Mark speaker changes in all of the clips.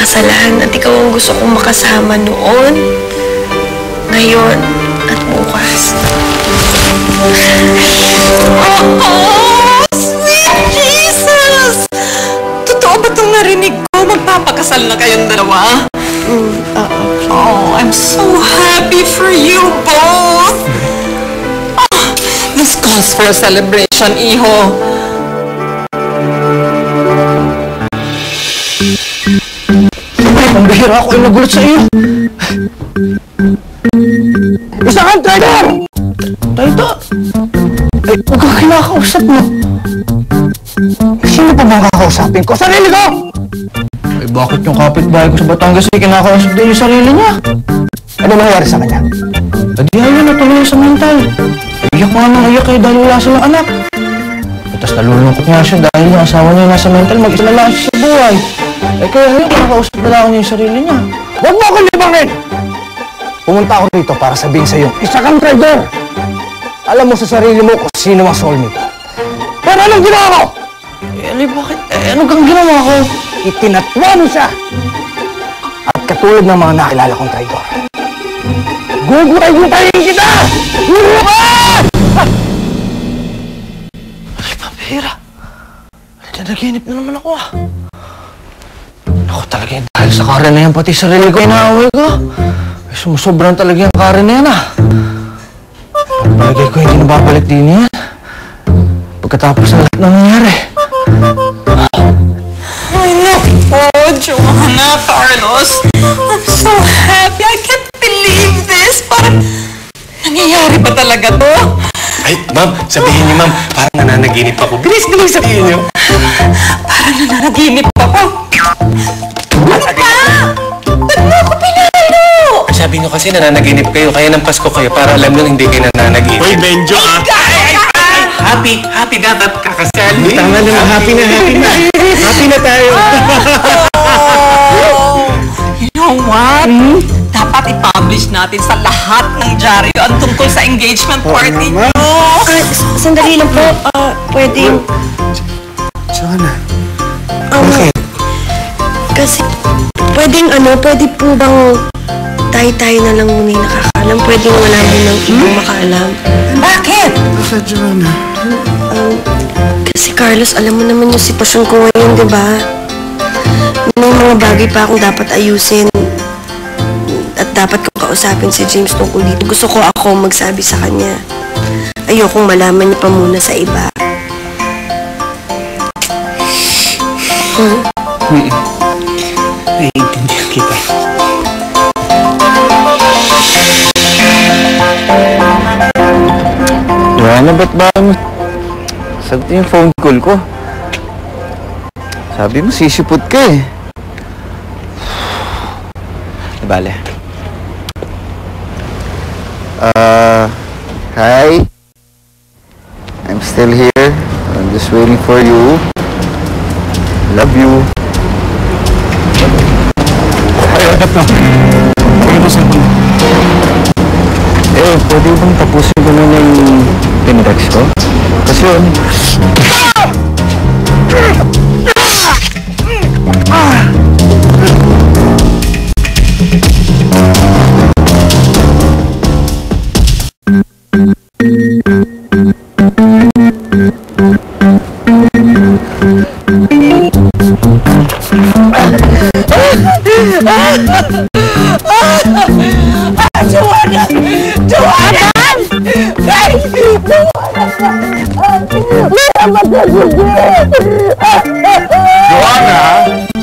Speaker 1: pakasalan at ikaw ang gusto kong makasama noon, ngayon at bukas.
Speaker 2: Oh, sweet Jesus! Totoo ba itong narinig ko? Magpapakasal na kayong dalawa? Oh, I'm so happy for you both! Oh, this calls for a celebration, iho.
Speaker 3: Ang bihira ako ay nagulat sa iyo. Isa kang traitor! Traitor? Ay, huwag kang kinakausap mo. Sino pa bang kakausapin ko? Sarili ko! Ay, bakit yung kapitbahay ko sa Batangas ay kinakausap din yung sarili niya? Ano nangyari sa kanya? Adi ayaw na tuloy sa mental. Iyak nga nang iyak eh dahil wala silang anak. Tapos nalulungkot nga siya dahil yung asawa niya nasa mental, mag-isa na lang siya sa buhay. Eh kaya ngayon, kinakausap na lang niya yung sarili niya. Huwag mo akong libangin! Pumunta ako dito para sabihin sa'yo, isa kang traitor! Alam mo sa sarili mo kung sino ang soulmate. Pero anong ginawa ko? Eh, bakit? Ano kang ginawa ko? Itinatwa mo siya! At katulad ng mga nakilala kong traitor, gugutay-gutayin kita! Ay, pambihira. Nanaginip na naman ako ah. Ako talaga yung dahil sa Karen na yan, pati sarili ko inaaway ko. Ay, sumusobran talaga yung Karen na yan ah. Palagay ko hindi nababalik din yan. Pagkatapos ng lahat na nangyari.
Speaker 2: Ay, naku, Joanna, Carlos. I'm so happy. I can't believe this. Parang nangyayari ba talaga to?
Speaker 4: Ay, ma'am, sabihin niyo, ma'am, parang nananaginip ako. Bilis sabihin niyo.
Speaker 2: Parang nananaginip ako. Ano ba? Ba't mo ako pinalo?
Speaker 4: Sabi niyo kasi nananaginip kayo, kaya ng Pasko kayo para alam niyo hindi kayo nananaginip. Hoy, Benjo, ah! Happy na at kakasal. Tama na, happy na. Happy na tayo.
Speaker 2: You know what? Dapat i-publish natin sa lahat ng dyaryo ang tungkol sa engagement party niyo.
Speaker 1: Sandali lang po. Pwedeng...
Speaker 4: Joanna,
Speaker 1: bakit? Kasi, pwede po bang tayo na lang muna yung nakakaalam? Pwedeng wala mo nang ibang makaalam.
Speaker 2: Bakit?
Speaker 4: bakit, Joanna?
Speaker 1: Kasi Carlos, alam mo naman yung sitwasyon ko ngayon, di ba? May mga bagay pa akong dapat ayusin. At dapat kong kausapin si James tungkol dito. Gusto ko ako magsabi sa kanya. Ayokong malaman niya pa muna sa iba.
Speaker 4: Naiintindihan kita.
Speaker 3: Joanna, ba't ba sagot yung phone call ko? Sabi mo, sisipot ka eh. Bale. Hi. I'm still here. I'm just waiting for you. Love you.
Speaker 4: Ay, agad na. Pagkano sa akin?
Speaker 3: Pwede bang tapusin ko muna yung pinatext ko? Kasi yun.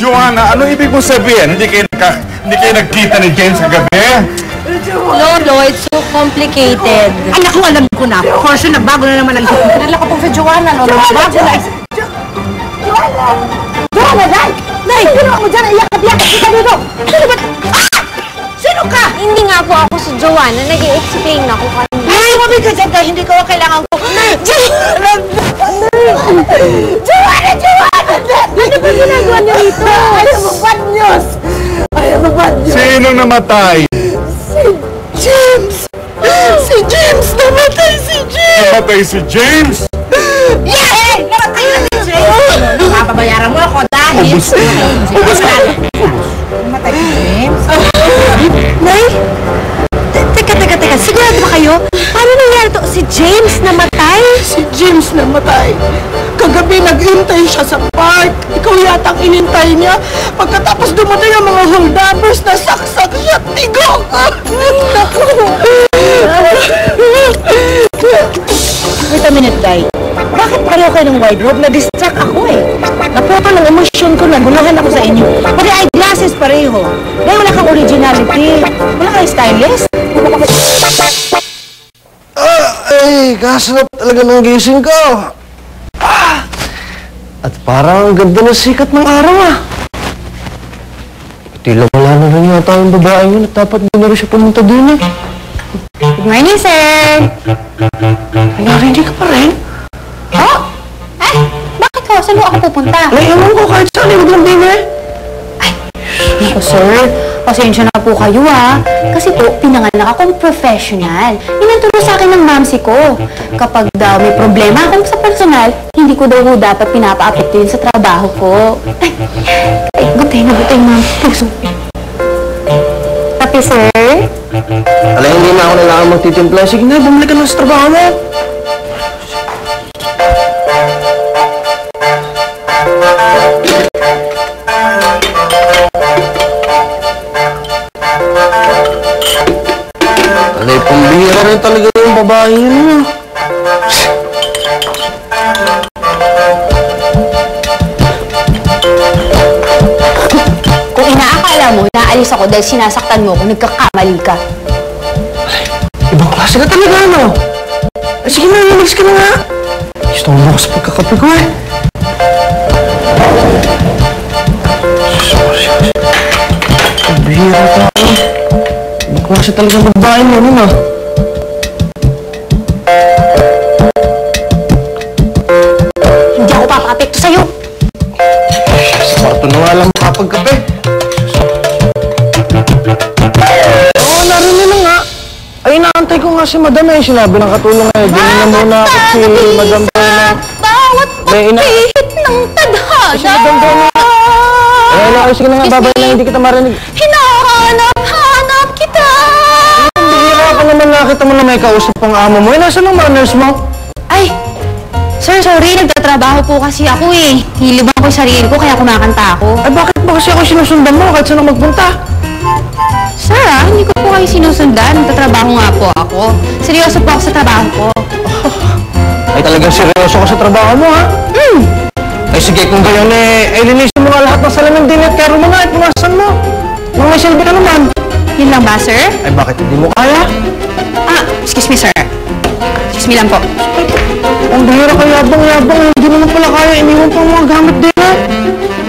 Speaker 5: Joanna, ano ibig mong sabihin? Hindi kayo nagkita ni James kagabi?
Speaker 1: Lolo, it's so complicated.
Speaker 6: Anak ko, alam ko na. Of course, nagbago na naman ang isip. Pinala ko po sa Joanna, no? Nagbago na isip. Joanna, Day! Day! Sino ako dyan? Iyak ka, biyak! Kita dito! Sino ba? Sino ka?
Speaker 7: Hindi nga po ako si Joanna. Nag-i-explain ako kanina.
Speaker 6: Ay, mabig ka dyan dahil hindi ko kailangan ko. Joanna! Joanna! Joanna! Ano ba ginagawa niyo rito? Ayaw mo bad news! Ayaw mo bad news!
Speaker 5: Sino namatay?
Speaker 6: Si James! Si James! Namatay si James!
Speaker 5: Namatay si James?
Speaker 6: Yes! Namatay na si James! Papabayaran mo ako dahil... Ubus! namatay. Kagabi nag-intay siya sa park. Ikaw yatang inintay niya. Pagkatapos dumating ang mga hold-uppers, nasaksak siya. Tigok!
Speaker 8: Wait a minute, Day. Bakit pareho kayo ng wardrobe? Na-distract ako eh. Naputo ng emosyon ko, nagulahan ako sa inyo. Pati eyeglasses pareho. Day, wala kang originality. Wala kang stylist.
Speaker 3: Ay, kasarap talaga ng gising ko. At parang ang ganda ng sikat ng araw Tila wala na rin yata yung babae yun at dapat hindi na rin siya pumunta din
Speaker 7: Good morning, sir!
Speaker 3: Narinig ka pa rin?
Speaker 7: Oh? Bakit ko? Saan mo ako pupunta?
Speaker 3: Ay, ewan ko kahit saan, huwag lang din
Speaker 7: Naku, sir. Pasensya na po kayo, Kasi po, pinanganak akong professional. Inanturo sa akin ng mamsi ko. Kapag daw may problema akong sa personal, hindi ko daw dapat pinapa-apekto yun sa trabaho ko. Ay, gutay, ma'am. Puso. Tapi, sir?
Speaker 3: Alay, hindi na ako nailangan magtitimpla. Sige na, bumalik ka na sa trabaho mo. Alay, pambihira rin talaga yung babae yun.
Speaker 7: Kung inaakala mo, naalis ako dahil sinasaktan mo kung nagkakamali ka.
Speaker 3: Ibang klase ka talaga, Sige na, relax ka na nga. Gusto mo ako sa pagkakape ko, Pambihira ka, Ibang klase talaga ng babae mo,
Speaker 7: Hindi ako papakapekto sa'yo.
Speaker 3: Sa kwarto na nga lang makapagkape. Oo, narinig na nga. Ay, inaantay ko nga si Madam Sinabi ng katulong Dinin na muna ako si Madam Donna.
Speaker 7: Bawat pagpihit ng tadhana.
Speaker 3: Si Madam Donna. Sige na nga, babay na hindi kita marinig.
Speaker 7: Hinahanap kita.
Speaker 3: Bihira ka naman, nakita mo na may kausap pang amo mo. Nasaan ang manners mo?
Speaker 7: Ay, sir, sorry. Nagtatrabaho po kasi ako Hilibang ko yung sarili ko kaya kumakanta ako.
Speaker 3: Ay, bakit ba kasi ako sinusundan mo kahit saan ako magpunta?
Speaker 7: Sir, hindi ko po kayo sinusundan. Nagtatrabaho nga po ako. Seryoso po ako sa trabaho ko.
Speaker 3: Ay, talagang seryoso ka sa trabaho mo, Ay, sige, kung gayon linisin mo nga lahat ng salamin din at karo mo na, punasan mo. Nang may silbi ka naman.
Speaker 7: Yun lang ba, sir?
Speaker 3: Ay, bakit hindi mo kaya?
Speaker 7: Excuse me, sir. Excuse me lang po.
Speaker 3: Ang bihira ka, yabang. Hindi naman pala kaya, iniwan pa ang mga gamit din,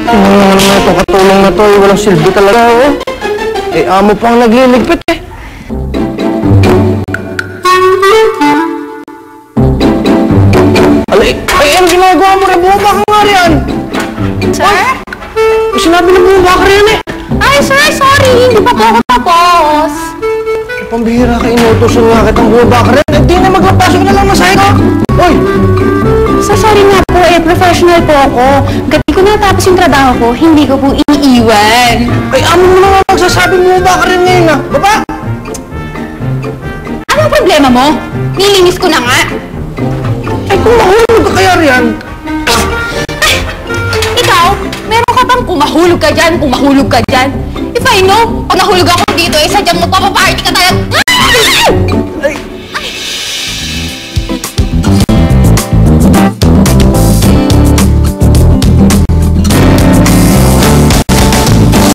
Speaker 3: Tingnan mo naman ito, katulong na to, walang silbi talaga, amo pang nagliligpit, Ay, ano ginagawa mo rin? Bumaba ka nga riyan.
Speaker 7: Sir?
Speaker 3: Sinabi na bumaba ka riyan,
Speaker 7: Ay, sir, sorry. Hindi pa po ako tapos.
Speaker 3: Pambihira ka, inutusan nga kitang bumaba ka riyan. Hindi na maglapasok na lang masahe ko. Hoy!
Speaker 7: Sir, sorry nga po. Professional po ako. Gabi ko natapos yung trabaho ko, hindi ko po iniiwan.
Speaker 3: Ay, amo mo na nga magsasabi bumaba ka rin ngayon, Baba!
Speaker 7: Anong problema mo? Nilinis ko na nga.
Speaker 3: Ay, kung mahulog ka kaya riyan.
Speaker 7: Ikaw, meron ka bang kumahulog ka dyan? If I know, pag nahulog ako dito, sadyang mo papapasok